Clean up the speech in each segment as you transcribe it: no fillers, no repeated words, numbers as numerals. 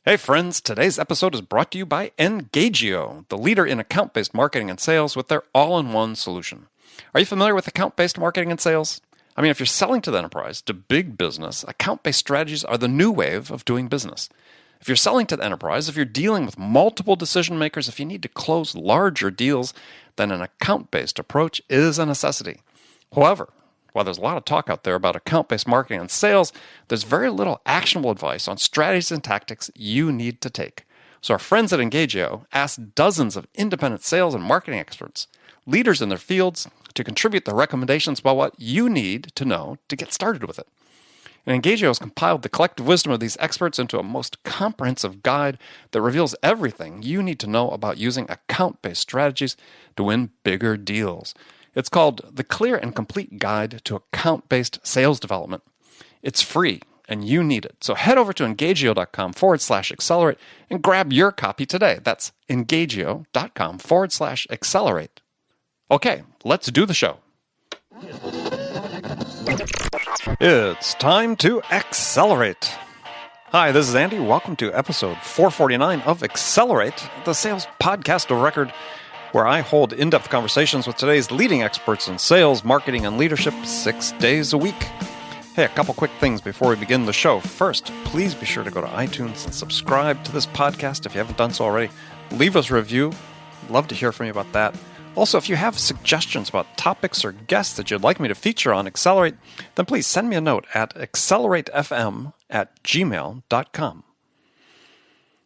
Hey friends, today's episode is brought to you by Engagio, the leader in account-based marketing and sales with their all-in-one solution. Are you familiar with account-based marketing and sales? I mean, if you're selling to the enterprise, to big business, account-based strategies are the new wave of doing business. If you're selling to the enterprise, if you're dealing with multiple decision makers, if you need to close larger deals, then an account-based approach is a necessity. However, while there's a lot of talk out there about account-based marketing and sales, there's very little actionable advice on strategies and tactics you need to take. So our friends at Engagio asked dozens of independent sales and marketing experts, leaders in their fields, to contribute their recommendations about what you need to know to get started with it. And Engagio has compiled the collective wisdom of these experts into a most comprehensive guide that reveals everything you need to know about using account-based strategies to win bigger deals. It's called The Clear and Complete Guide to Account-Based Sales Development. It's free, and you need it. So head over to engagio.com/accelerate and grab your copy today. That's engagio.com/accelerate. Okay, let's do the show. It's time to accelerate. Hi, this is Andy. Welcome to episode 449 of Accelerate, the sales podcast of record, where I hold in-depth conversations with today's leading experts in sales, marketing, and leadership 6 days a week. Hey, a couple quick things before we begin the show. First, please be sure to go to iTunes and subscribe to this podcast if you haven't done so already. Leave us a review. Love to hear from you about that. Also, if you have suggestions about topics or guests that you'd like me to feature on Accelerate, then please send me a note at acceleratefm@gmail.com.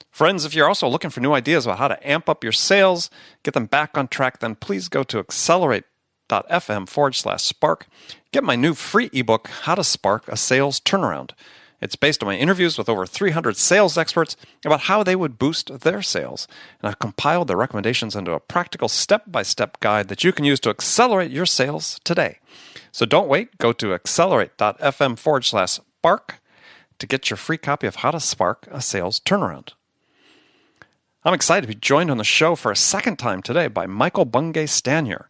Friends, if you're also looking for new ideas about how to amp up your sales, get them back on track, then please go to accelerate.fm/spark. Get my new free ebook, How to Spark a Sales Turnaround. It's based on my interviews with over 300 sales experts about how they would boost their sales. And I've compiled their recommendations into a practical step-by-step guide that you can use to accelerate your sales today. So don't wait. Go to accelerate.fm/spark to get your free copy of How to Spark a Sales Turnaround. I'm excited to be joined on the show for a second time today by Michael Bungay Stanier.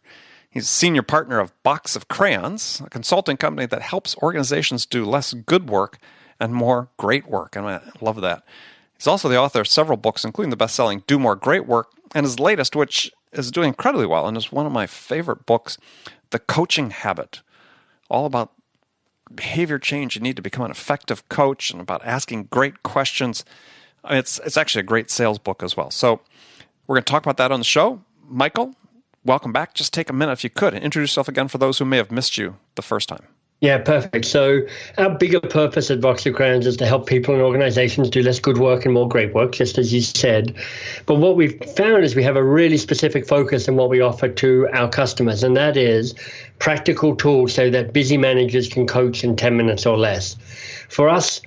He's a senior partner of Box of Crayons, a consulting company that helps organizations do less good work and more great work. And I love that. He's also the author of several books, including the bestselling Do More Great Work, and his latest, which is doing incredibly well and is one of my favorite books, The Coaching Habit. All about behavior change. You need to become an effective coach and about asking great questions. I mean, it's actually a great sales book as well. So we're going to talk about that on the show. Michael, welcome back. Just take a minute, if you could, and introduce yourself again for those who may have missed you the first time. Yeah, perfect. So our bigger purpose at Box of Crayons is to help people and organizations do less good work and more great work, just as you said. But what we've found is we have a really specific focus in what we offer to our customers, and that is practical tools so that busy managers can coach in 10 minutes or less. For us,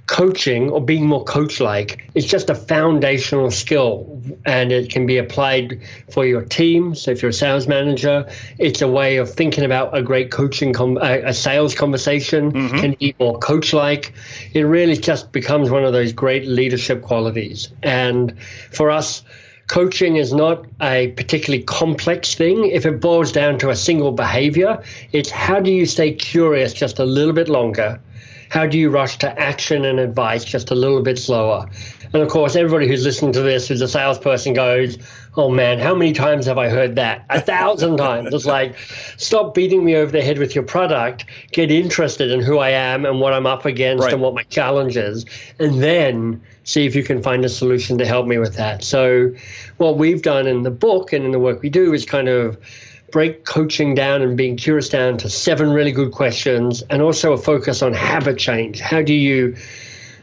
coaching, or being more coach-like, is just a foundational skill, and it can be applied for your team. So if you're a sales manager, it's a way of thinking about a great coaching, a sales conversation can be more coach-like. It really just becomes one of those great leadership qualities. And for us, coaching is not a particularly complex thing. If it boils down to a single behavior, it's how do you stay curious just a little bit longer? How do you rush to action and advice just a little bit slower? And of course, everybody who's listening to this, who's a salesperson, goes, oh man, how many times have I heard that? 1,000 times. It's like, stop beating me over the head with your product, get interested in who I am and what I'm up against and what my challenge is, and then see if you can find a solution to help me with that. So what we've done in the book and in the work we do is kind of break coaching down and being curious down to 7 really good questions, and also a focus on habit change. How do you,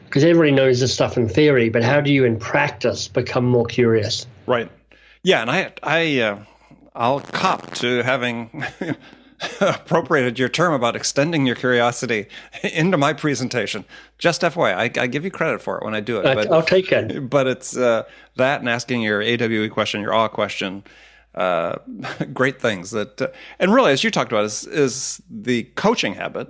because everybody knows this stuff in theory, but how do you in practice become more curious? Right. Yeah, and I'll cop to having appropriated your term about extending your curiosity into my presentation. Just FYI, I give you credit for it when I do it. But I'll take it. But it's that and asking your AWE question, your awe question, great things that, and really, as you talked about, is the coaching habit.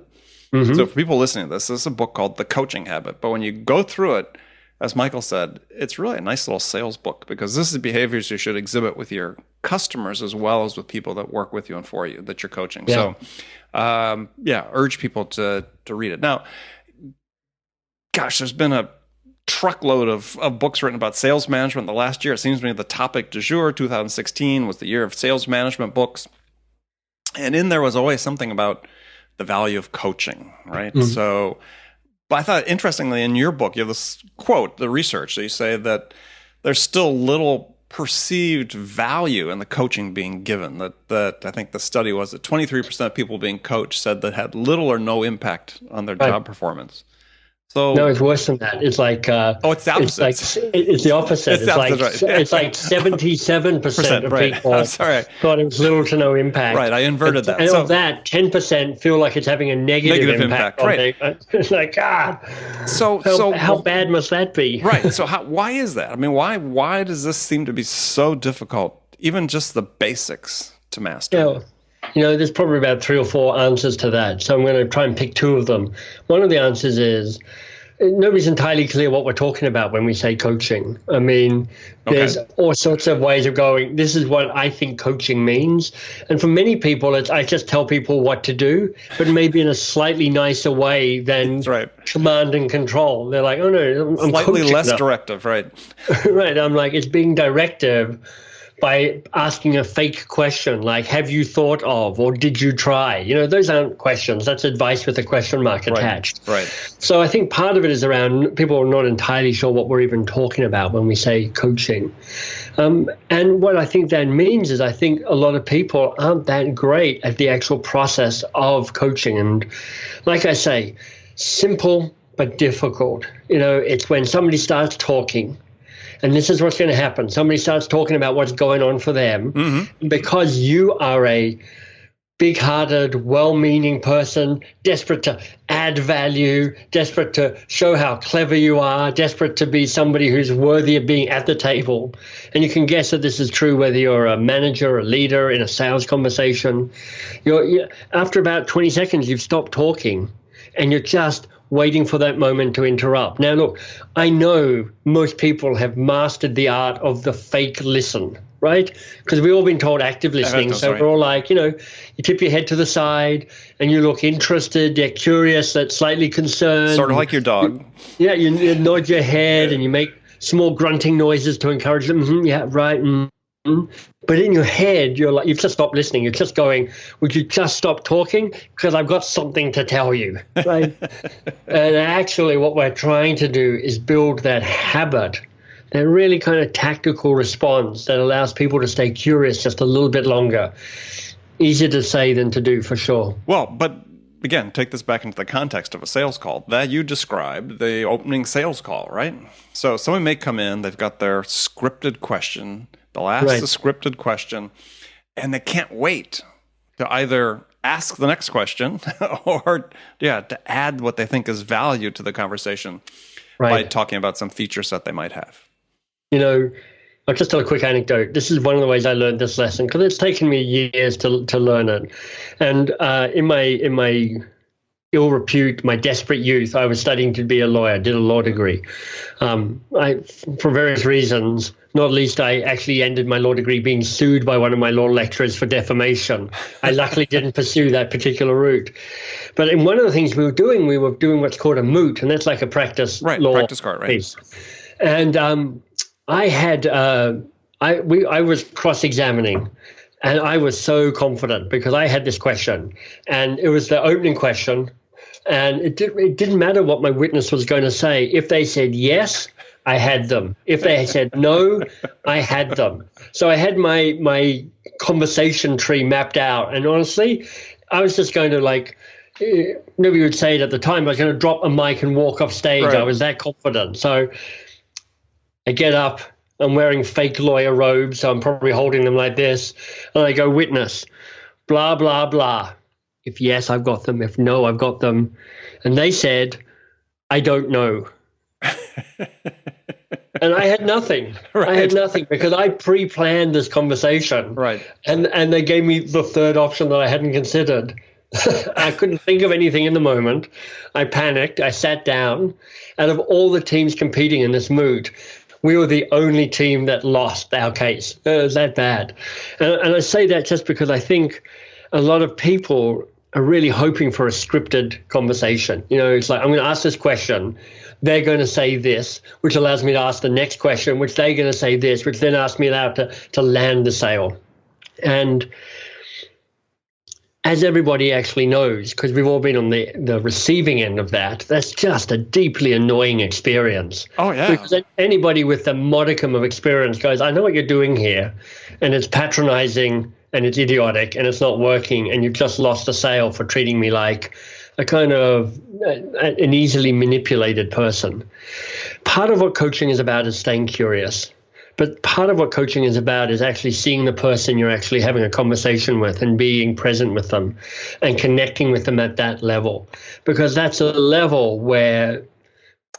So for people listening to this is a book called The Coaching Habit. But when you go through it, as Michael said, it's really a nice little sales book, because this is behaviors you should exhibit with your customers as well as with people that work with you and for you that you're coaching. Yeah. So, urge people to read it. Now, gosh, there's been a truckload of books written about sales management the last year. It seems to me the topic du jour, 2016, was the year of sales management books. And in there was always something about the value of coaching, right? Mm-hmm. So, but I thought, interestingly, in your book, you have this quote, the research. So you say that there's still little perceived value in the coaching being given. That I think the study was that 23% of people being coached said that had little or no impact on their job performance. So no, it's worse than that. It's like it's the opposite. It's the opposite. It's like 77% of people thought it was little to no impact. Right, I inverted that. And of that, 10% feel like it's having a negative impact. Right. It's like how bad must that be? Right. So why is that? I mean, why does this seem to be so difficult? Even just the basics to master. Yeah. There's probably about 3 or 4 answers to that. So I'm going to try and pick 2 of them. One of the answers is nobody's entirely clear what we're talking about when we say coaching. I mean, there's all sorts of ways of going, this is what I think coaching means. And for many people, I just tell people what to do, but maybe in a slightly nicer way than command and control. They're like, oh, no, I'm slightly less directive, right? Right. I'm like, it's being directive by asking a fake question like, have you thought of, or did you try? Those aren't questions. That's advice with a question mark attached. Right. So I think part of it is around people are not entirely sure what we're even talking about when we say coaching. And what I think that means is I think a lot of people aren't that great at the actual process of coaching. And like I say, simple but difficult. It's when somebody starts talking, and this is what's going to happen. Somebody starts talking about what's going on for them. Mm-hmm. Because you are a big-hearted, well-meaning person, desperate to add value, desperate to show how clever you are, desperate to be somebody who's worthy of being at the table. And you can guess that this is true whether you're a manager, a leader in a sales conversation. After about 20 seconds, you've stopped talking, and you're just waiting for that moment to interrupt. Now, look, I know most people have mastered the art of the fake listen, right? Because we've all been taught active listening. So we're all like, you tip your head to the side and you look interested, you're curious, that's slightly concerned. Sort of like your dog. Yeah, you nod your head and you make small grunting noises to encourage them. Mm-hmm, yeah, right. Mm-hmm. But in your head, you're like, you've just stopped listening. You're just going, would you just stop talking? Because I've got something to tell you, right? And actually what we're trying to do is build that habit, that really kind of tactical response that allows people to stay curious just a little bit longer. Easier to say than to do, for sure. Well, but again, take this back into the context of a sales call. That you described, the opening sales call, right? So someone may come in, they've got their scripted question. They'll ask the scripted question, and they can't wait to either ask the next question or to add what they think is value to the conversation by talking about some feature set they might have. I'll just tell a quick anecdote. This is one of the ways I learned this lesson because it's taken me years to learn it. And in my ill repute, my desperate youth, I was studying to be a lawyer, did a law degree. For various reasons, not least I actually ended my law degree being sued by one of my law lecturers for defamation. I luckily didn't pursue that particular route. But in one of the things we were doing what's called a moot, and that's like a practice law practice card, piece. And I had I was cross-examining. And I was so confident because I had this question, and it was the opening question, and it didn't matter what my witness was going to say. If they said yes, I had them. If they said no, I had them. So I had my conversation tree mapped out, and honestly, I was just going to nobody would say it at the time, I was going to drop a mic and walk off stage. Right. I was that confident. So I get up. I'm wearing fake lawyer robes, so I'm probably holding them like this. And I go, witness, blah, blah, blah. If yes, I've got them. If no, I've got them. And they said, I don't know. And I had nothing. Right. I had nothing because I pre-planned this conversation. Right. And they gave me the third option that I hadn't considered. I couldn't think of anything in the moment. I panicked. I sat down. Out of all the teams competing in this moot, we were the only team that lost our case. It was that bad. And I say that just because I think a lot of people are really hoping for a scripted conversation. It's like, I'm going to ask this question. they're going to say this, which allows me to ask the next question, which they're going to say this, which then asks me allowed to land the sale. And as everybody actually knows, because we've all been on the receiving end of that, that's just a deeply annoying experience. Oh, yeah. Because anybody with a modicum of experience goes, I know what you're doing here, and it's patronizing, and it's idiotic, and it's not working, and you've just lost a sale for treating me like a kind of an easily manipulated person. Part of what coaching is about is staying curious. But part of what coaching is about is actually seeing the person you're actually having a conversation with and being present with them and connecting with them at that level, because that's a level where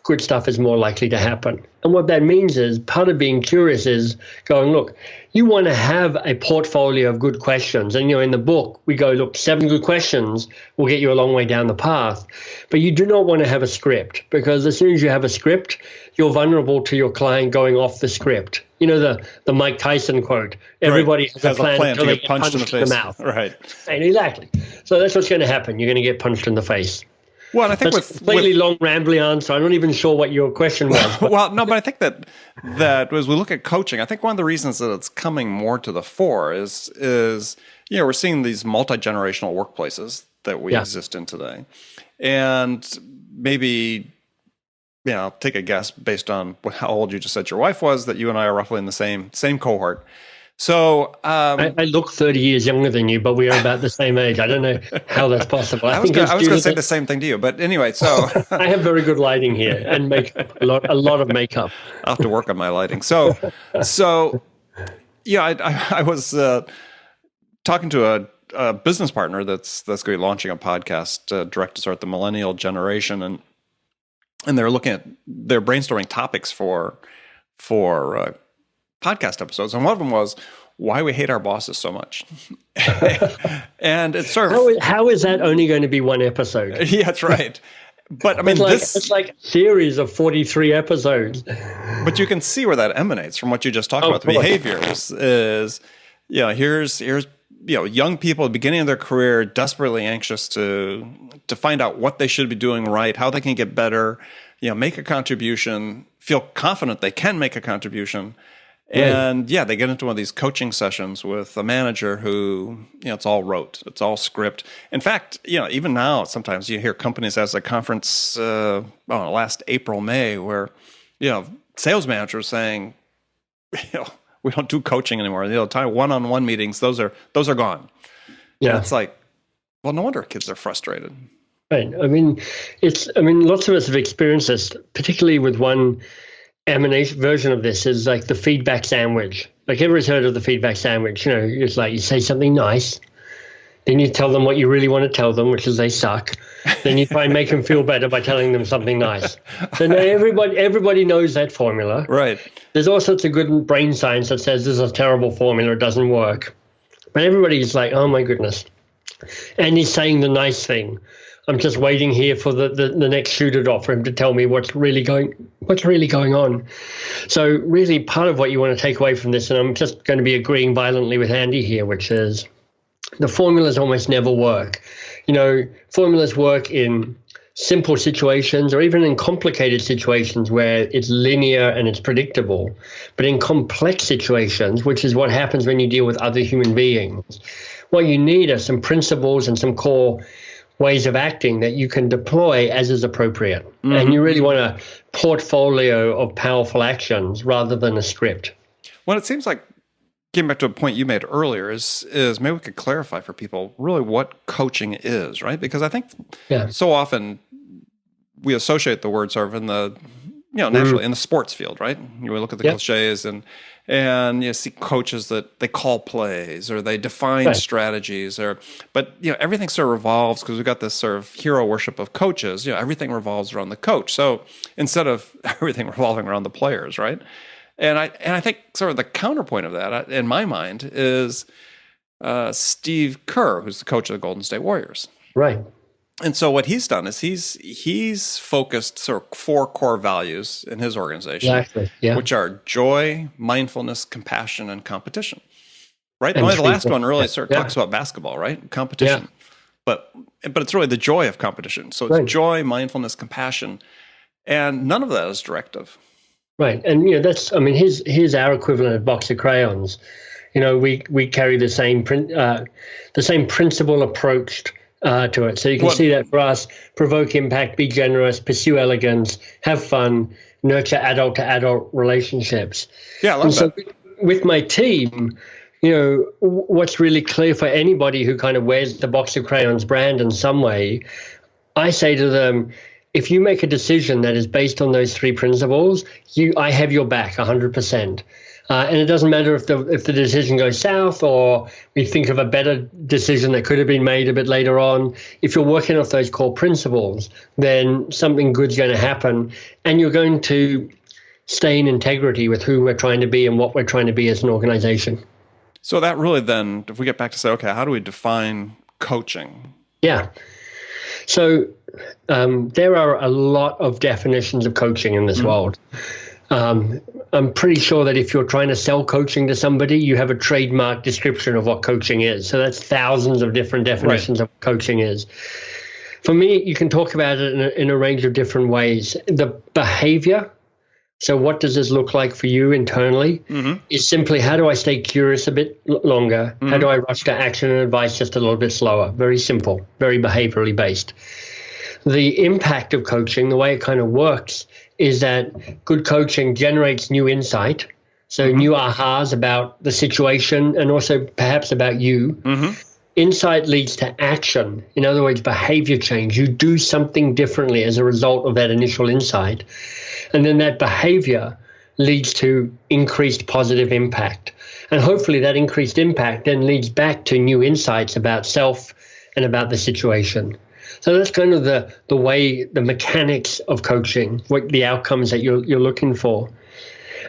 good stuff is more likely to happen. And what that means is part of being curious is going, look, you want to have a portfolio of good questions. And, in the book, we go, look, 7 good questions will get you a long way down the path. But you do not want to have a script, because as soon as you have a script, you're vulnerable to your client going off the script. The Mike Tyson quote, everybody has a plan until they get punched in the mouth. Right. And exactly. So that's what's going to happen. You're going to get punched in the face. Well, and I think that's a completely long, rambly answer. I'm not even sure what your question was. Well, no, but I think that as we look at coaching, I think one of the reasons that it's coming more to the fore is we're seeing these multi-generational workplaces that we exist in today. And maybe, I'll take a guess based on how old you just said your wife was, that you and I are roughly in the same cohort. So I look 30 years younger than you, but we are about the same age. I don't know how that's possible. I was going to say the same thing to you, but anyway, so I have very good lighting here and makeup, a lot of makeup. I'll have to work on my lighting. So yeah, I was talking to a business partner that's going to be launching a podcast direct to start the millennial generation, and they're brainstorming topics for podcast episodes, and one of them was why we hate our bosses so much. And it's sort of how is that only going to be one episode? Yeah, that's right. But I mean, it's like a series of 43 episodes. But you can see where that emanates from what you just talked about. The behaviors is, here's young people at the beginning of their career, desperately anxious to find out what they should be doing right, how they can get better, make a contribution, feel confident they can make a contribution. And they get into one of these coaching sessions with a manager who, it's all rote, it's all script. In fact, even now, sometimes you hear companies as a conference, last April, May, where, sales managers saying, we don't do coaching anymore. One-on-one meetings, those are gone. Yeah, and it's like, well, no wonder kids are frustrated. Right. Lots of us have experienced this, particularly with one emanation version of this is like the feedback sandwich. Like everyone's heard of the feedback sandwich. It's like you say something nice, then you tell them what you really want to tell them, which is they suck. Then you try and make them feel better by telling them something nice. So now everybody knows that formula. Right. There's all sorts of good brain science that says this is a terrible formula, it doesn't work. But everybody's like, oh my goodness. And he's saying the nice thing. I'm just waiting here for the next shoe to drop for him to tell me what's really going on. So really part of what you want to take away from this, and I'm just going to be agreeing violently with Andy here, which is the formulas almost never work. Formulas work in simple situations or even in complicated situations where it's linear and it's predictable. But in complex situations, which is what happens when you deal with other human beings, what you need are some principles and some core ways of acting that you can deploy as is appropriate. Mm-hmm. And you really want a portfolio of powerful actions rather than a script. Well, it seems like, getting back to a point you made earlier, is maybe we could clarify for people really what coaching is, right? Because I think so often we associate the word sort of in the, naturally in the sports field, right? You look at the cliches and you see coaches that they call plays or they define strategies, but everything sort of revolves, because we've got this sort of hero worship of coaches. Everything revolves around the coach. So instead of everything revolving around the players, right? And I think sort of the counterpoint of that, in my mind, is Steve Kerr, who's the coach of the Golden State Warriors. Right. And so what he's done is he's focused sort of 4 core values in his organization, which are joy, mindfulness, compassion, and competition. Right? Only the last one really sort of talks about basketball, right? Competition. But it's really the joy of competition. So it's joy, mindfulness, compassion. And none of that is directive. Right. And, here's our equivalent of Box of Crayons. We carry the same principle approach to it. So you can see that for us: provoke impact, be generous, pursue elegance, have fun, nurture adult to adult relationships. Yeah, I love that. So with my team, what's really clear for anybody who kind of wears the Box of Crayons brand in some way, I say to them, if you make a decision that is based on those three principles, I have your back 100%. And it doesn't matter if the decision goes south or we think of a better decision that could have been made a bit later on. If you're working off those core principles, then something good's going to happen, and you're going to stay in integrity with who we're trying to be and what we're trying to be as an organization. So that really then, if we get back to say, okay, how do we define coaching? Yeah. So there are a lot of definitions of coaching in this world. I'm pretty sure that if you're trying to sell coaching to somebody, you have a trademark description of what coaching is. So that's thousands of different definitions of what coaching is. For me, you can talk about it in a range of different ways. The behavior, so what does this look like for you internally, is simply, how do I stay curious a bit longer? How do I rush to action and advice just a little bit slower? Very simple, very behaviorally based. The impact of coaching, the way it kind of works, is that good coaching generates new insight, so new ahas about the situation and also perhaps about you. Insight leads to action. In other words, behavior change. You do something differently as a result of that initial insight. And then that behavior leads to increased positive impact. And hopefully that increased impact then leads back to new insights about self and about the situation. So that's kind of the way, the mechanics of coaching, what the outcomes that you're looking for.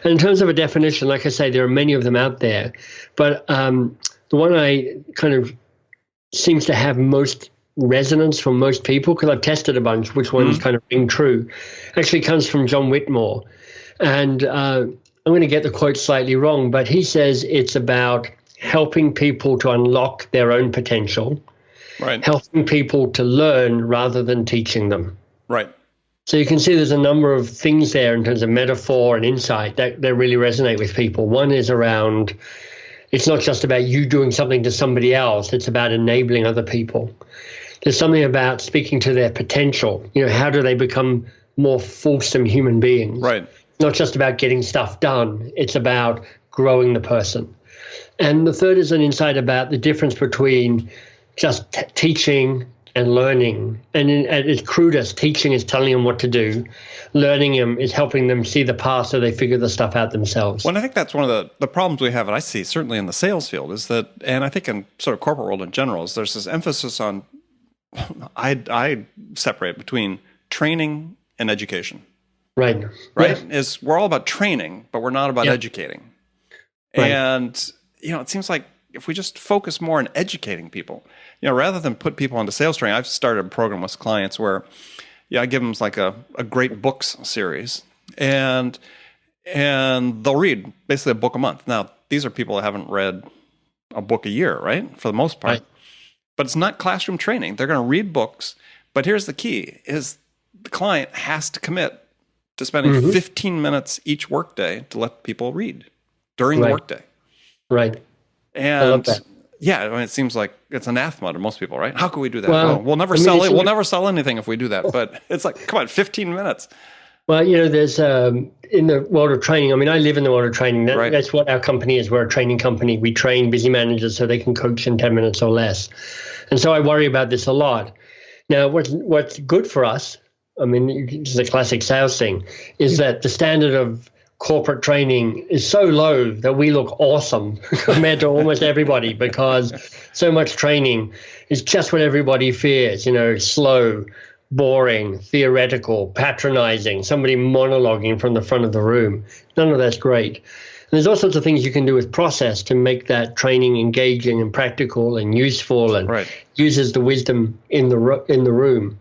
And in terms of a definition, like I say, there are many of them out there. But the one I kind of seems to have most resonance from most people, because I've tested a bunch, which one's kind of ring true, actually comes from John Whitmore. And I'm going to get the quote slightly wrong, but he says it's about helping people to unlock their own potential, helping people to learn rather than teaching them. Right. So you can see there's a number of things there in terms of metaphor and insight that really resonate with people. One is around, it's not just about you doing something to somebody else, it's about enabling other people. There's something about speaking to their potential. How do they become more fulsome human beings? Right. Not just about getting stuff done, it's about growing the person. And the third is an insight about the difference between just teaching and learning. And at its crudest, teaching is telling them what to do. Learning them is helping them see the path so they figure the stuff out themselves. Well, and I think that's one of the problems we have, and I see certainly in the sales field, is that, and I think in sort of corporate world in general, is there's this emphasis on, I separate between training and education. Right. Right? Yeah. Is we're all about training, but we're not about educating. Right. And, it seems like if we just focus more on educating people, rather than put people into sales training. I've started a program with clients where, I give them like a great books series, and they'll read basically a book a month. Now, these are people that haven't read a book a year, right? For the most part. Right. But it's not classroom training. They're going to read books. But here's the key, is the client has to commit to spending 15 minutes each workday to let people read during the workday. Right. And I love that. Yeah, it seems like it's anathema to most people, right? How can we do that? Well, we'll never sell it. We'll never sell anything if we do that. But it's like, come on, 15 minutes. Well, there's in the world of training. I live in the world of training. That's what our company is. We're a training company. We train busy managers so they can coach in 10 minutes or less. And so I worry about this a lot. Now, what's good for us, it's a classic sales thing, is that the standard of corporate training is so low that we look awesome compared to almost everybody, because so much training is just what everybody fears, slow, boring, theoretical, patronizing, somebody monologuing from the front of the room. None of that's great. And there's all sorts of things you can do with process to make that training engaging and practical and useful and uses the wisdom in the room.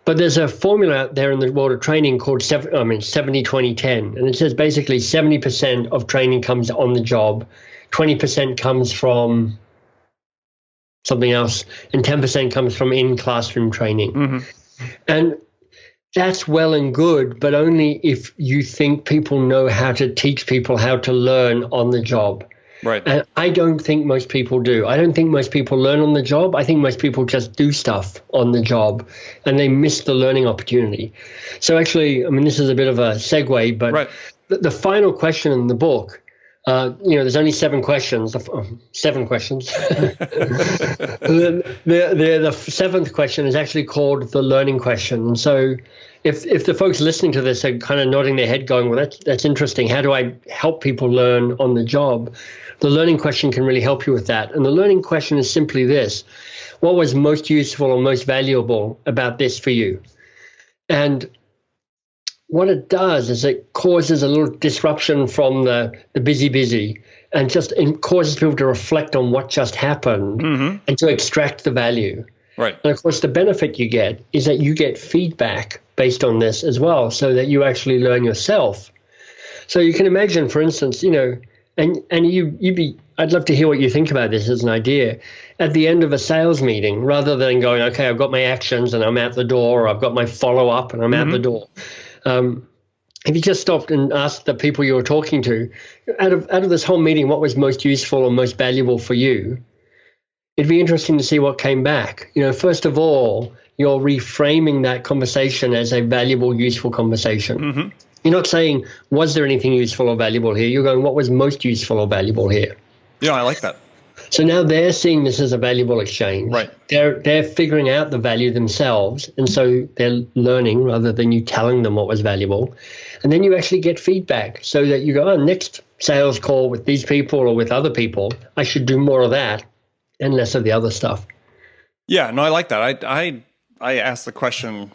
But there's a formula out there in the world of training called 70-20-10. And it says basically 70% of training comes on the job, 20% comes from something else, and 10% comes from in-classroom training. And that's well and good, but only if you think people know how to teach people how to learn on the job. Right. And I don't think most people do. I don't think most people learn on the job. I think most people just do stuff on the job and they miss the learning opportunity. So actually, I mean, this is a bit of a segue, but right. the final question in the book, there's only 7 questions. 7 questions. The 7th question is actually called the learning question. So if the folks listening to this are kind of nodding their head going, well, that's interesting. How do I help people learn on the job? The learning question can really help you with that. And the learning question is simply this: what was most useful or most valuable about this for you? And what it does is it causes a little disruption from the busy, and just causes people to reflect on what just happened and to extract the value. Right. And of course, the benefit you get is that you get feedback based on this as well, so that you actually learn yourself. So you can imagine, for instance, I'd love to hear what you think about this as an idea. At the end of a sales meeting, rather than going, okay, I've got my actions and I'm out the door, or I've got my follow-up and I'm out the door. If you just stopped and asked the people you were talking to, out of this whole meeting, what was most useful or most valuable for you, it'd be interesting to see what came back. First of all, you're reframing that conversation as a valuable, useful conversation. You're not saying, was there anything useful or valuable here? You're going, what was most useful or valuable here? Yeah, I like that. So now they're seeing this as a valuable exchange. Right. They're figuring out the value themselves, and so they're learning rather than you telling them what was valuable. And then you actually get feedback so that you go, next sales call with these people or with other people, I should do more of that and less of the other stuff. Yeah, no, I like that. I asked the question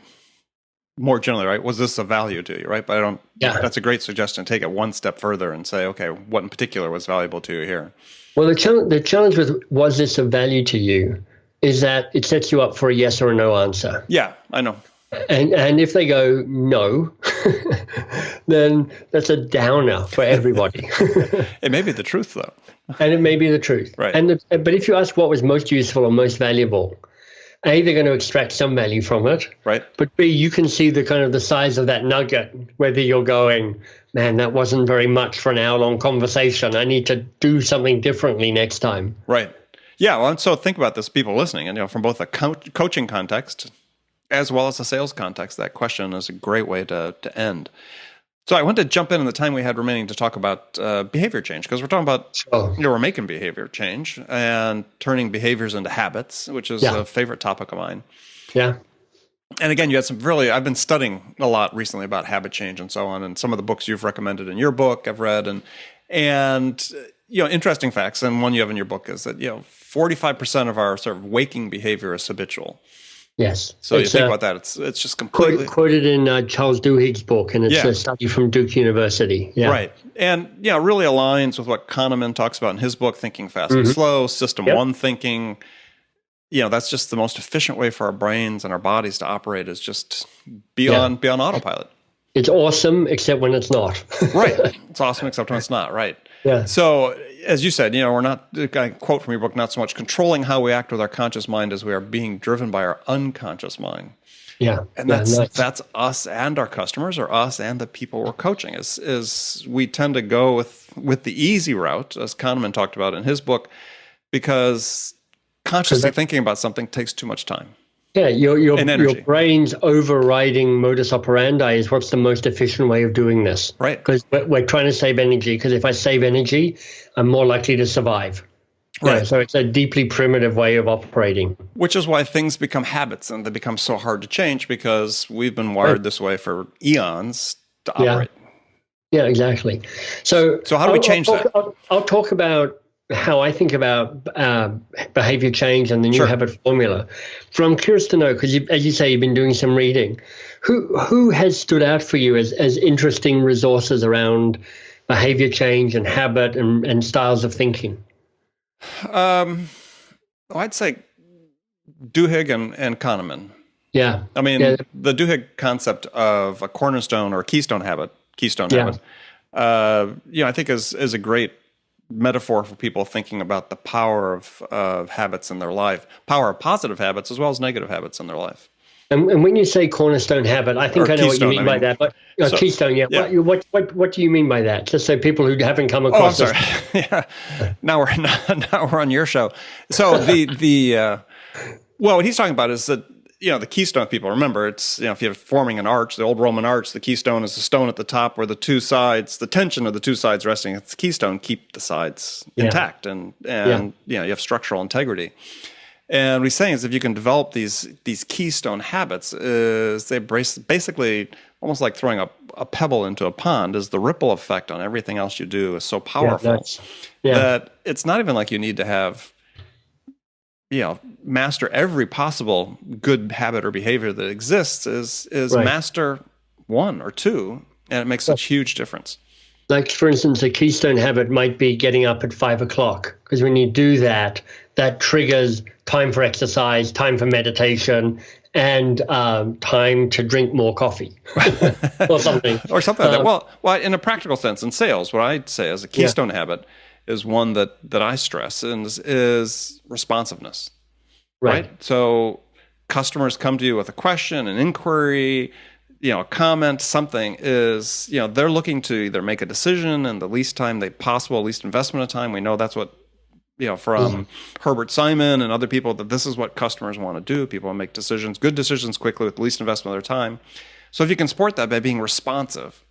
more generally, right? Was this a value to you, right? But I don't. Yeah. That's a great suggestion. Take it one step further and say, okay, what in particular was valuable to you here? Well, the challenge with was this of value to you is that it sets you up for a yes or a no answer. Yeah, I know. And if they go no, then that's a downer for everybody. It may be the truth, though. And it may be the truth. Right. But if you ask what was most useful or most valuable, A, they're going to extract some value from it. Right. But B, you can see the kind of the size of that nugget, whether you're going, man, that wasn't very much for an hour-long conversation. I need to do something differently next time. Right. Yeah. Well, and so think about this, people listening, and from both a coaching context as well as a sales context, that question is a great way to end. So I want to jump in the time we had remaining to talk about behavior change, because we're talking about, we're making behavior change and turning behaviors into habits, which is a favorite topic of mine. Yeah. And again, you had I've been studying a lot recently about habit change and so on, and some of the books you've recommended in your book I've read, and interesting facts. And one you have in your book is that 45% of our sort of waking behavior is habitual. Yes. So you think about that, it's just completely quoted in Charles Duhigg's book, and it's a study from Duke University. Yeah. Right. And really aligns with what Kahneman talks about in his book, Thinking Fast and Slow, System 1 thinking. That's just the most efficient way for our brains and our bodies to operate, is just be on autopilot. It's awesome, except when it's not. Right. It's awesome, except when it's not. Right. Yeah. So, as you said, we're not, I quote from your book, not so much controlling how we act with our conscious mind as we are being driven by our unconscious mind. Yeah. And that's us and our customers, or us and the people we're coaching, is we tend to go with the easy route, as Kahneman talked about in his book, because consciously thinking about something takes too much time. Yeah, your brain's overriding modus operandi is what's the most efficient way of doing this. Right. Because we're trying to save energy, because if I save energy, I'm more likely to survive. Right. Yeah, so it's a deeply primitive way of operating. Which is why things become habits, and they become so hard to change, because we've been wired this way for eons to operate. Yeah, exactly. So how do we change that? I'll talk about how I think about behavior change and the new habit formula. But I'm curious to know, because as you say, you've been doing some reading. Who has stood out for you as interesting resources around behavior change and habit and styles of thinking? I'd say Duhigg and Kahneman. Yeah. I mean, the Duhigg concept of a cornerstone or a keystone habit, I think is a great metaphor for people thinking about the power of habits in their life, power of positive habits as well as negative habits in their life. And when you say cornerstone habit, I think Or I know what you keystone, mean by that. But So, keystone, yeah. yeah. What do you mean by that? Just so people who haven't come Oh, I'm across sorry. Yeah. Now we're on your show. So well, what he's talking about is that, the keystone people, remember, it's, if you're forming an arch, the old Roman arch, the keystone is the stone at the top where the two sides, the tension of the two sides resting at the keystone keep the sides intact, and you have structural integrity. And what he's saying is if you can develop these keystone habits, is they basically almost like throwing a pebble into a pond, is the ripple effect on everything else you do is so powerful that it's not even like you need to have, master every possible good habit or behavior that exists, is master one or two, and it makes such huge difference. Like, for instance, a keystone habit might be getting up at 5 o'clock, because when you do that, that triggers time for exercise, time for meditation, and time to drink more coffee or something. Or something like that. Well, in a practical sense, in sales, what I'd say as a keystone habit is one that I stress, and is responsiveness. Right? So customers come to you with a question, an inquiry, a comment, something, is, they're looking to either make a decision in the least time possible, least investment of time. We know that's what, from Herbert Simon and other people, that this is what customers want to do. People want to make decisions, good decisions quickly with the least investment of their time. So if you can support that by being responsive.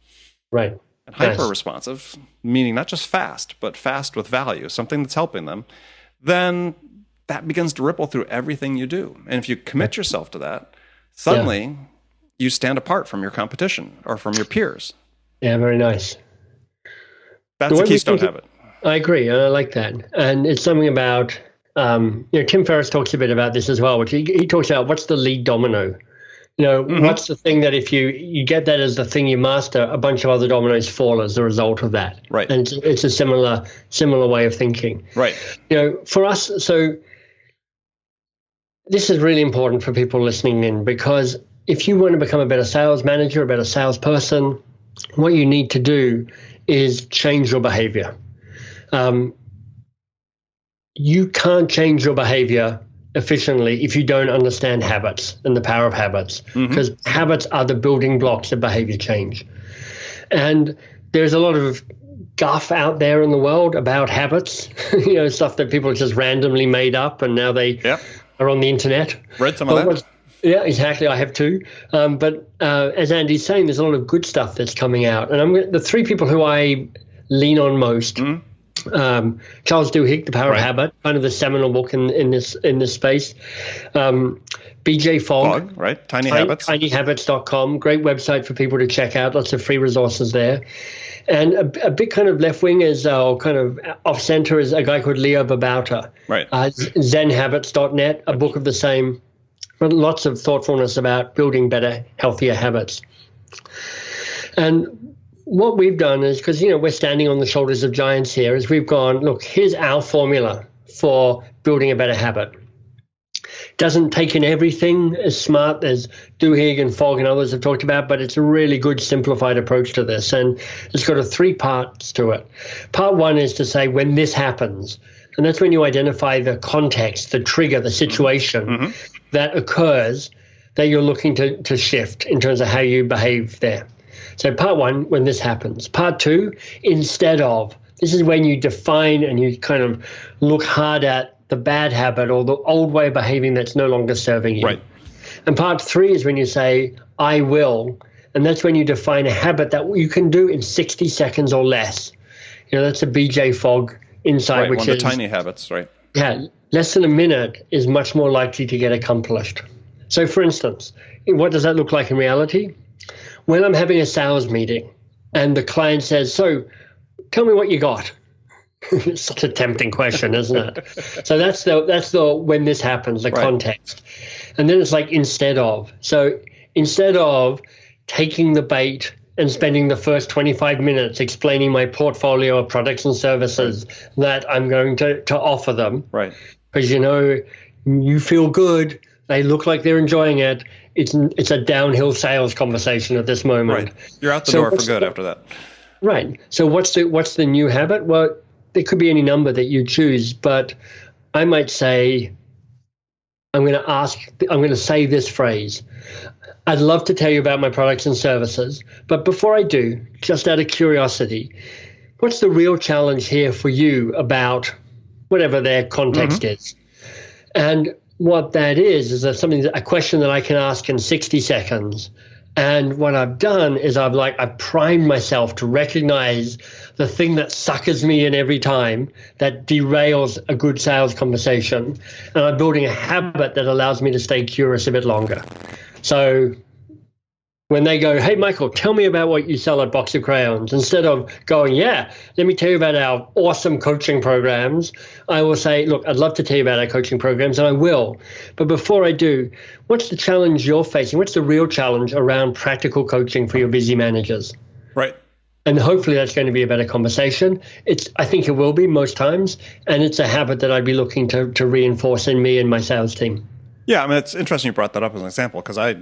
Right. And hyper-responsive, meaning not just fast, but fast with value, something that's helping them, then that begins to ripple through everything you do. And if you commit yourself to that, suddenly you stand apart from your competition or from your peers. Yeah, very nice. That's a keystone habit. I agree. I like that. And it's something about, Tim Ferriss talks a bit about this as well, which he talks about what's the lead domino. What's the thing that if you get that as the thing you master, a bunch of other dominoes fall as a result of that. Right. And it's a similar way of thinking. Right. For us, so this is really important for people listening in, because if you want to become a better sales manager, a better salesperson, what you need to do is change your behavior. You can't change your behavior efficiently if you don't understand habits and the power of habits, because habits are the building blocks of behavior change. And there's a lot of guff out there in the world about habits, stuff that people just randomly made up, and now they are on the internet. Read some of that. Yeah, exactly. I have too. But as Andy's saying, there's a lot of good stuff that's coming out. And the three people who I lean on most, Charles Duhigg, The Power of Habit, kind of the seminal book in this space. BJ Fogg, right? Tiny Habits. tinyhabits.com, great website for people to check out. Lots of free resources there. And a big kind of left wing is, or kind of off center, is a guy called Leo Babauta. Right. Zenhabits.net, a book of the same, but lots of thoughtfulness about building better, healthier habits. And what we've done is, because, we're standing on the shoulders of giants here, is we've gone, look, here's our formula for building a better habit. Doesn't take in everything as smart as Duhigg and Fogg and others have talked about, but it's a really good simplified approach to this. And it's got 3 parts to it. Part 1 is to say when this happens, and that's when you identify the context, the trigger, the situation that occurs that you're looking to shift in terms of how you behave there. So part 1, when this happens. Part 2, instead of. This is when you define and you kind of look hard at the bad habit or the old way of behaving that's no longer serving you. Right. And part 3 is when you say, I will. And that's when you define a habit that you can do in 60 seconds or less. That's a BJ Fogg insight, which is one of the tiny habits, right? Yeah, less than a minute is much more likely to get accomplished. So, for instance, what does that look like in reality? When I'm having a sales meeting and the client says, so tell me what you got. It's such a tempting question, isn't it? So that's the when this happens, the context. And then it's like instead of. So instead of taking the bait and spending the first 25 minutes explaining my portfolio of products and services that I'm going to offer them. Right. Because, you feel good. They look like they're enjoying it. It's a downhill sales conversation at this moment. Right. You're out the door for good after that. Right. So what's the new habit? Well, there could be any number that you choose, but I might say I'm going to say this phrase. I'd love to tell you about my products and services, but before I do, just out of curiosity, what's the real challenge here for you about whatever their context is? And what that is a question that I can ask in 60 seconds. And what I've done is I've primed myself to recognize the thing that suckers me in every time, that derails a good sales conversation. And I'm building a habit that allows me to stay curious a bit longer. So when they go, hey, Michael, tell me about what you sell at Box of Crayons, instead of going, yeah, let me tell you about our awesome coaching programs, I will say, look, I'd love to tell you about our coaching programs, and I will. But before I do, what's the challenge you're facing? What's the real challenge around practical coaching for your busy managers? Right. And hopefully that's going to be a better conversation. I think it will be most times, and it's a habit that I'd be looking to reinforce in me and my sales team. Yeah, I mean, it's interesting you brought that up as an example, because I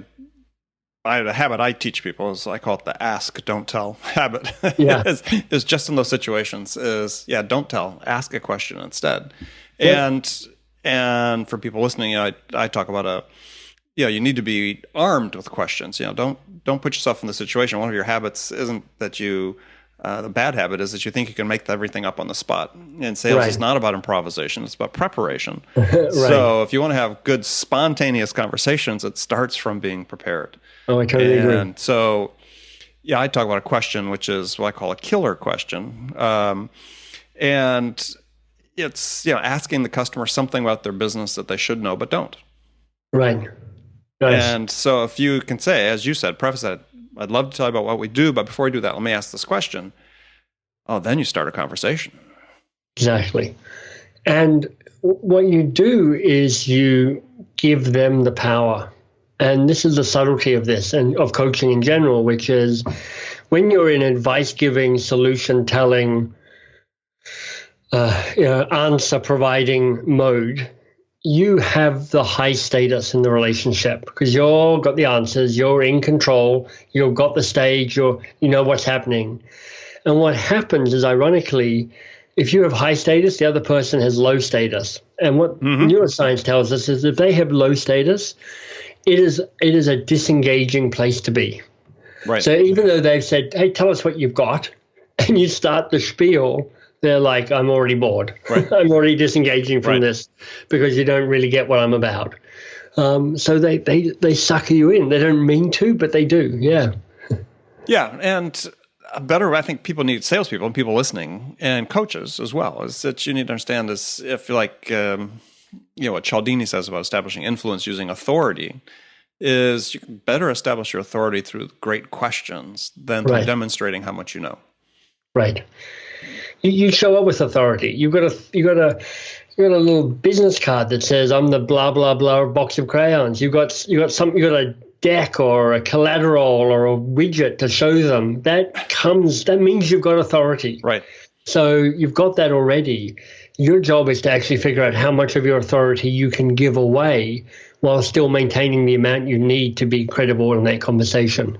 have a habit I teach people is I call it the ask, don't tell habit. Yeah. is just in those situations don't tell, ask a question instead. Yeah. And for people listening, I talk about you need to be armed with questions. Don't put yourself in the situation. One of your habits isn't that the bad habit is that you think you can make everything up on the spot. And sales is not about improvisation; it's about preparation. Right. So if you want to have good, spontaneous conversations, it starts from being prepared. Oh, I totally agree. And so, I talk about a question, which is what I call a killer question. And it's, asking the customer something about their business that they should know but don't. Right. Nice. And so if you can say, as you said, preface that, I'd love to tell you about what we do, but before we do that, let me ask this question. Oh, then you start a conversation. Exactly. And what you do is you give them the power. And this is the subtlety of this and of coaching in general, which is when you're in advice-giving, solution-telling, answer-providing mode, you have the high status in the relationship because you've got the answers, you're in control, you've got the stage, you know what's happening. And what happens is, ironically, if you have high status, the other person has low status. And what neuroscience tells us is if they have low status, it is a disengaging place to be. Right. So even though they've said, hey, tell us what you've got, and you start the spiel, they're like, I'm already bored. Right. I'm already disengaging from this because you don't really get what I'm about. So they sucker you in. They don't mean to, but they do. Yeah. Yeah. And I think people need salespeople and people listening and coaches as well, is that you need to understand is if like, what Cialdini says about establishing influence using authority is you can better establish your authority through great questions than through demonstrating how much you know. Right. You show up with authority. You got a little business card that says I'm the blah blah blah box of crayons. You got a deck or a collateral or a widget to show them. That means you've got authority. Right. So you've got that already. Your job is to actually figure out how much of your authority you can give away while still maintaining the amount you need to be credible in that conversation.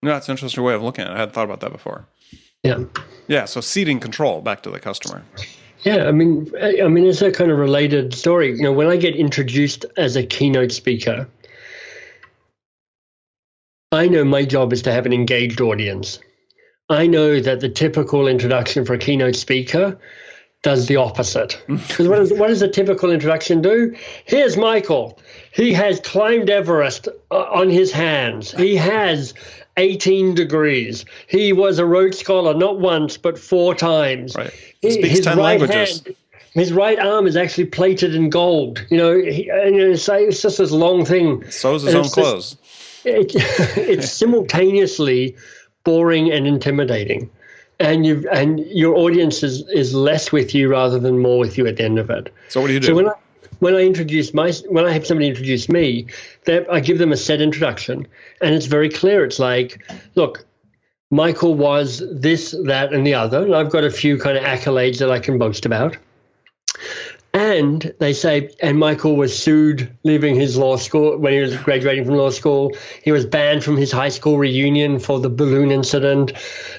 No, that's an interesting way of looking at it. I hadn't thought about that before. Yeah. Yeah, so ceding control back to the customer. Yeah, I mean, it's a kind of related story. When I get introduced as a keynote speaker, I know my job is to have an engaged audience. I know that the typical introduction for a keynote speaker does the opposite. Because what does a typical introduction do? Here's Michael. He has climbed Everest on his hands. He has 18 degrees. He was a Rhodes Scholar not once, but 4 times. Right. He speaks 10 languages. His right arm is actually plated in gold. It's just this long thing. Sews his own clothes. It's simultaneously boring and intimidating. And your audience is less with you rather than more with you at the end of it. So what do you do? So when I have somebody introduce me, I give them a set introduction, and it's very clear. It's like, look, Michael was this, that, and the other, and I've got a few kind of accolades that I can boast about. And they say, and Michael was sued leaving his law school when he was graduating from law school. He was banned from his high school reunion for the balloon incident.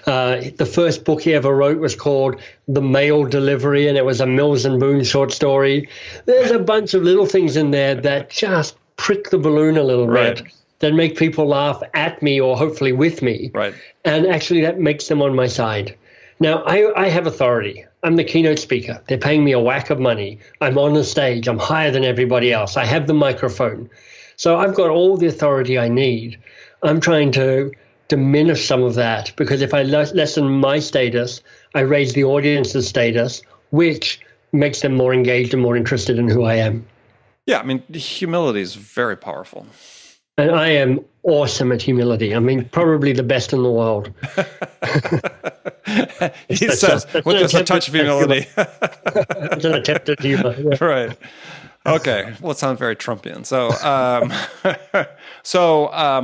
The first book he ever wrote was called The Mail Delivery, and it was a Mills and Boon short story. There's a bunch of little things in there that just prick the balloon a little bit, that make people laugh at me or hopefully with me. Right. And actually that makes them on my side. Now, I have authority. I'm the keynote speaker. They're paying me a whack of money. I'm on the stage. I'm higher than everybody else. I have the microphone. So I've got all the authority I need. I'm trying to diminish some of that, because if I lessen my status, I raise the audience's status, which makes them more engaged and more interested in who I am. Yeah, I mean, humility is very powerful. And I am awesome at humility. I mean, probably the best in the world. He says, with just a touch of humility. It's an attempt at humor. Yeah. Right. Okay. Well, it sounds very Trumpian.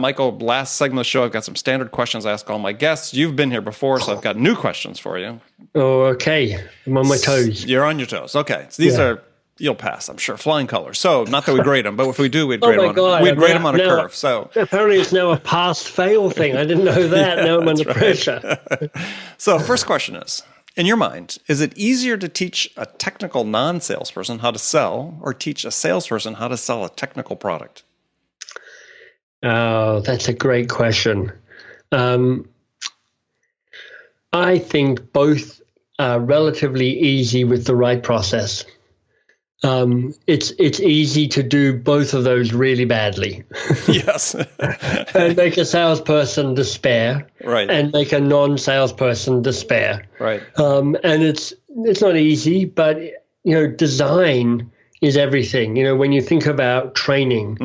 Michael, last segment of the show, I've got some standard questions I ask all my guests. You've been here before, so I've got new questions for you. Oh, okay. I'm on my toes. You're on your toes. Okay. So these are... You'll pass, I'm sure. Flying colors. So, not that we grade them, but if we do, we'd grade them on a curve. So apparently, it's now a pass-fail thing. I didn't know that. Now I'm under pressure. So, first question is: in your mind, is it easier to teach a technical non-salesperson how to sell, or teach a salesperson how to sell a technical product? Oh, that's a great question. I think both are relatively easy with the right process. It's easy to do both of those really badly. Yes. And make a salesperson despair. Right. And make a non-salesperson despair. Right. And it's not easy, but design is everything. When you think about training,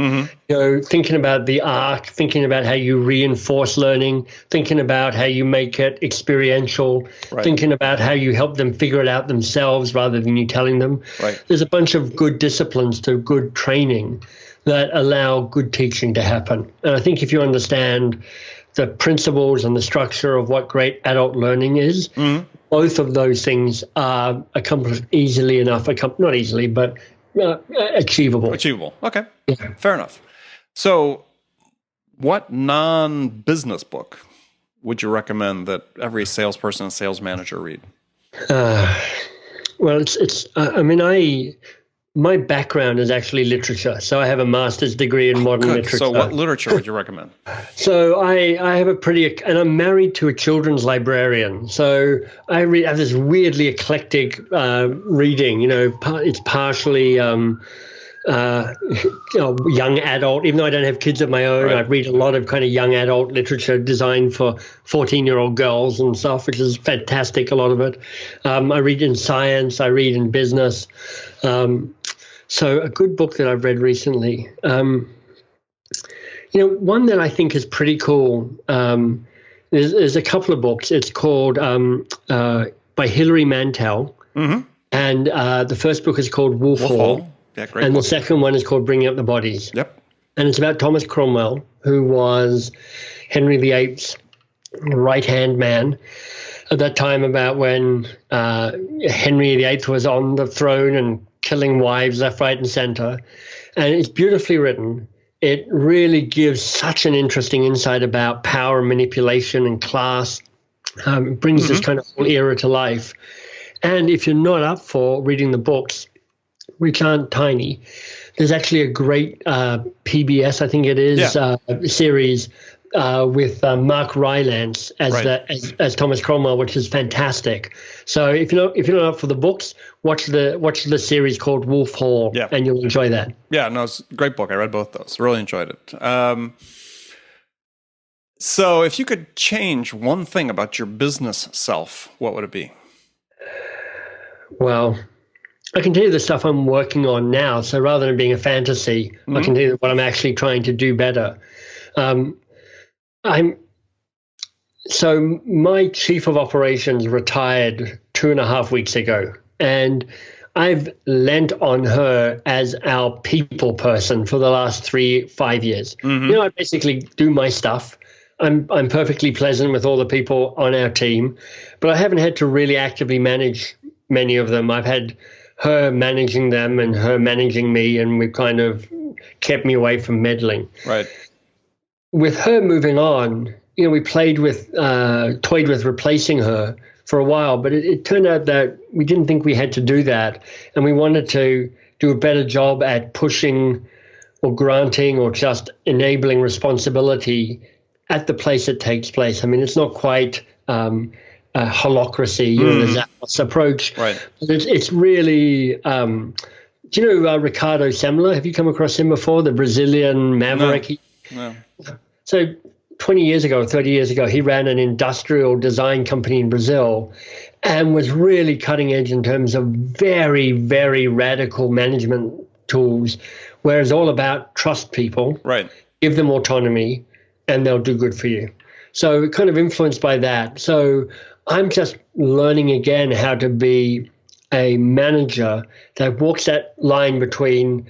thinking about the arc, thinking about how you reinforce learning, thinking about how you make it experiential, thinking about how you help them figure it out themselves rather than you telling them. Right. There's a bunch of good disciplines to good training that allow good teaching to happen. And I think if you understand the principles and the structure of what great adult learning is, both of those things are accomplished easily enough, not easily, but achievable. Achievable. Okay. Yeah. Fair enough. So what non-business book would you recommend that every salesperson and sales manager read? Well, my background is actually literature. So I have a master's degree in modern literature. So what literature would you recommend? So I have and I'm married to a children's librarian. So I have this weirdly eclectic reading. It's partially young adult. Even though I don't have kids of my own, I read a lot of kind of young adult literature designed for 14-year-old girls and stuff, which is fantastic, a lot of it. I read in science. I read in business. So a good book that I've read recently, one that I think is pretty cool, there's a couple of books. It's called by Hilary Mantel, and the first book is called Wolf Hall. Yeah, great and book. The second one is called Bringing Up the Bodies. Yep. And it's about Thomas Cromwell, who was Henry VIII's right-hand man at that time, about when Henry VIII was on the throne and killing wives left, right, and center. And it's beautifully written. It really gives such an interesting insight about power and manipulation and class. It brings this kind of whole era to life. And if you're not up for reading the books, which aren't tiny, there's actually a great PBS, I think it is, series with Mark Rylance as Thomas Cromwell, which is fantastic. So if you're not up for the books, watch the series called Wolf Hall, and you'll enjoy that. Yeah, no, it's a great book. I read both those. Really enjoyed it. So if you could change one thing about your business self, what would it be? Well, I can tell you the stuff I'm working on now. So rather than being a fantasy, I can tell you what I'm actually trying to do better. So my chief of operations retired 2.5 weeks ago, and I've lent on her as our people person for the last 5 years. I basically do my stuff. I'm perfectly pleasant with all the people on our team, but I haven't had to really actively manage many of them. I've had her managing them and her managing me, and we kind of kept me away from meddling. Right. With her moving on, we toyed with replacing her for a while, but it turned out that we didn't think we had to do that, and we wanted to do a better job at pushing or granting or just enabling responsibility at the place it takes place. I mean, it's not quite a holacracy, the Zappos approach. Right. But it's really, do you know Ricardo Semler? Have you come across him before? The Brazilian maverick? No. So 20 years ago, 30 years ago, he ran an industrial design company in Brazil and was really cutting edge in terms of very, very radical management tools, where it's all about trust people, right, give them autonomy, and they'll do good for you. So kind of influenced by that. So I'm just learning again how to be a manager that walks that line between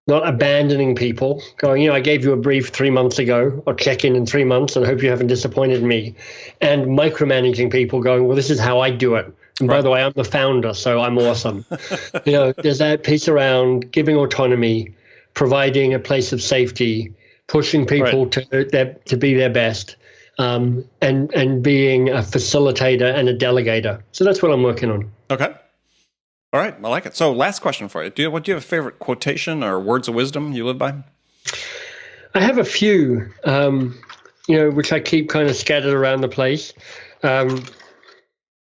not abandoning people, going, I gave you a brief 3 months ago, or check in 3 months, and I hope you haven't disappointed me, and micromanaging people, going, well, this is how I do it. And by the way, I'm the founder, so I'm awesome. There's that piece around giving autonomy, providing a place of safety, pushing people to be their best, and being a facilitator and a delegator. So that's what I'm working on. Okay. All right. I like it. So last question for you. Do you have a favorite quotation or words of wisdom you live by? I have a few, which I keep kind of scattered around the place.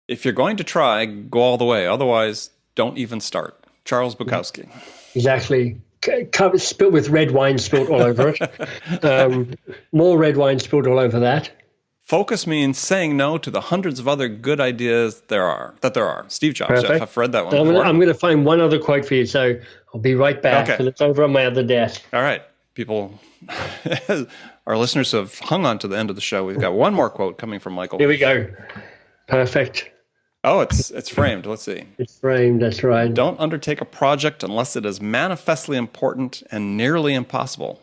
If you're going to try, go all the way. Otherwise, don't even start. Charles Bukowski. Exactly. Spilt with red wine spilt all over it. More red wine spilled all over that. Focus means saying no to the hundreds of other good ideas there are. Steve Jobs. Perfect. I've read that one before. I'm going to find one other quote for you, so I'll be right back. Okay. And it's over on my other desk. All right. People, our listeners have hung on to the end of the show. We've got one more quote coming from Michael. Here we go. Perfect. Oh, it's framed. Let's see. It's framed, that's right. Don't undertake a project unless it is manifestly important and nearly impossible.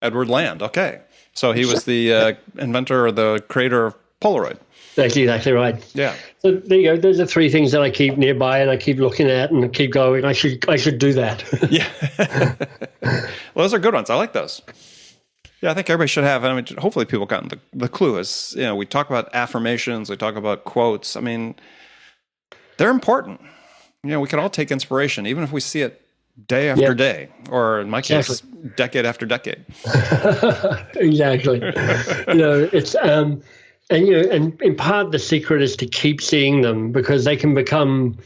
Edward Land. Okay. So he was the inventor or the creator of Polaroid. That's exactly right. Yeah. So there you go. Those are three things that I keep nearby and I keep looking at and I keep going, I should do that. Yeah. Well, those are good ones. I like those. Yeah, I think everybody should have. I mean, hopefully people got the clue. Is we talk about affirmations, we talk about quotes. I mean, they're important. We can all take inspiration, even if we see it day after day, or in my case, decade after decade. Exactly. It's and in part the secret is to keep seeing them, because they can become.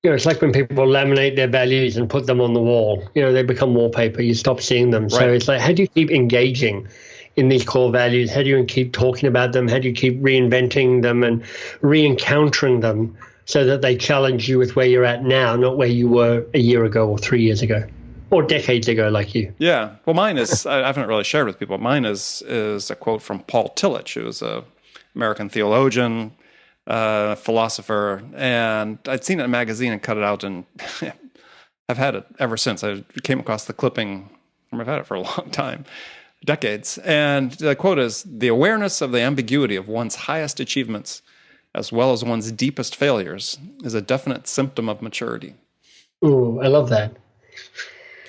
It's like when people laminate their values and put them on the wall. They become wallpaper. You stop seeing them. Right. So it's like, how do you keep engaging in these core values? How do you keep talking about them? How do you keep reinventing them and re-encountering them so that they challenge you with where you're at now, not where you were a year ago or 3 years ago or decades ago, like you? Yeah. Well, mine is, I haven't really shared with people. Mine is a quote from Paul Tillich, who was an American theologian, philosopher, and I'd seen it in a magazine and cut it out, and I've had it ever since. I came across the clipping, and I've had it for a long time, decades. And the quote is, "The awareness of the ambiguity of one's highest achievements, as well as one's deepest failures, is a definite symptom of maturity." Oh, I love that.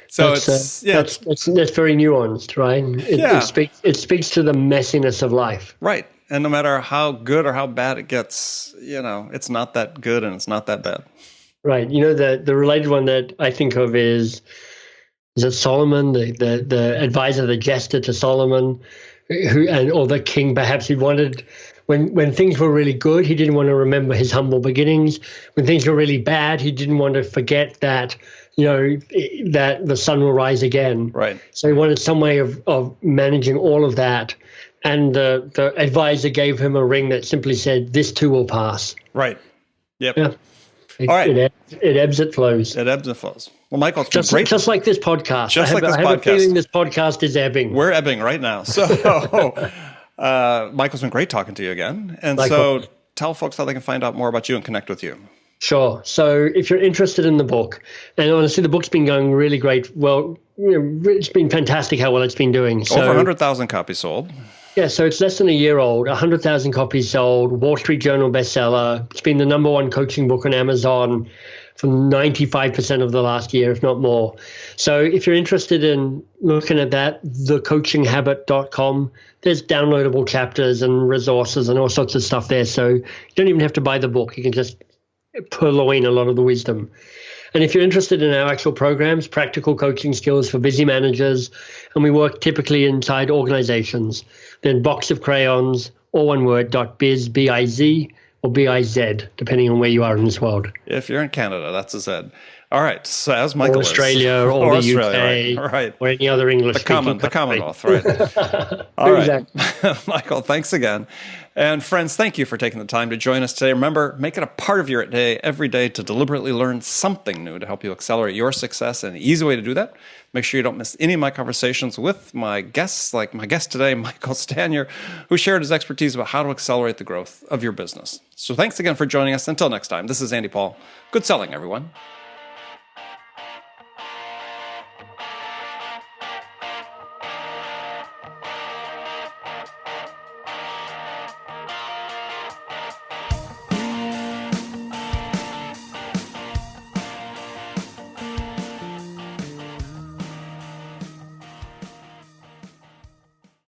So that's very nuanced, right? It speaks to the messiness of life. Right. And no matter how good or how bad it gets, it's not that good and it's not that bad. Right. The related one that I think of is it Solomon, the advisor, the jester to Solomon, or the king perhaps, he wanted, when things were really good, he didn't want to remember his humble beginnings. When things were really bad, he didn't want to forget that, that the sun will rise again. Right. So he wanted some way of managing all of that. And the advisor gave him a ring that simply said, "This too will pass." Right. Yep. Yeah. All right. It ebbs, it flows. It ebbs and flows. Well, Michael, it's been great. Just like this podcast. I have a feeling this podcast is ebbing. We're ebbing right now. So, Michael, it's been great talking to you again. And so tell folks how they can find out more about you and connect with you. Sure. So if you're interested in the book, and honestly, the book's been going really great. Well, it's been fantastic how well it's been doing. So, over 100,000 copies sold. Yeah, so it's less than a year old, 100,000 copies sold, Wall Street Journal bestseller. It's been the #1 coaching book on Amazon. for 95% of the last year, if not more. So if you're interested in looking at that, thecoachinghabit.com, there's downloadable chapters and resources and all sorts of stuff there. So you don't even have to buy the book. You can just purloin a lot of the wisdom. And if you're interested in our actual programs, practical coaching skills for busy managers, and we work typically inside organizations, then Box of Crayons, all one word, .biz, B-I-Z, or B-I-Z, depending on where you are in this world. If you're in Canada, that's a Z. All right, so as Michael or Australia, or the Australia, UK, right. or any other English the Commonwealth, right? All right, Michael, thanks again. And friends, thank you for taking the time to join us today. Remember, make it a part of your day every day to deliberately learn something new to help you accelerate your success. And the easy way to do that, make sure you don't miss any of my conversations with my guests, like my guest today, Michael Stanier, who shared his expertise about how to accelerate the growth of your business. So thanks again for joining us. Until next time, this is Andy Paul. Good selling, everyone.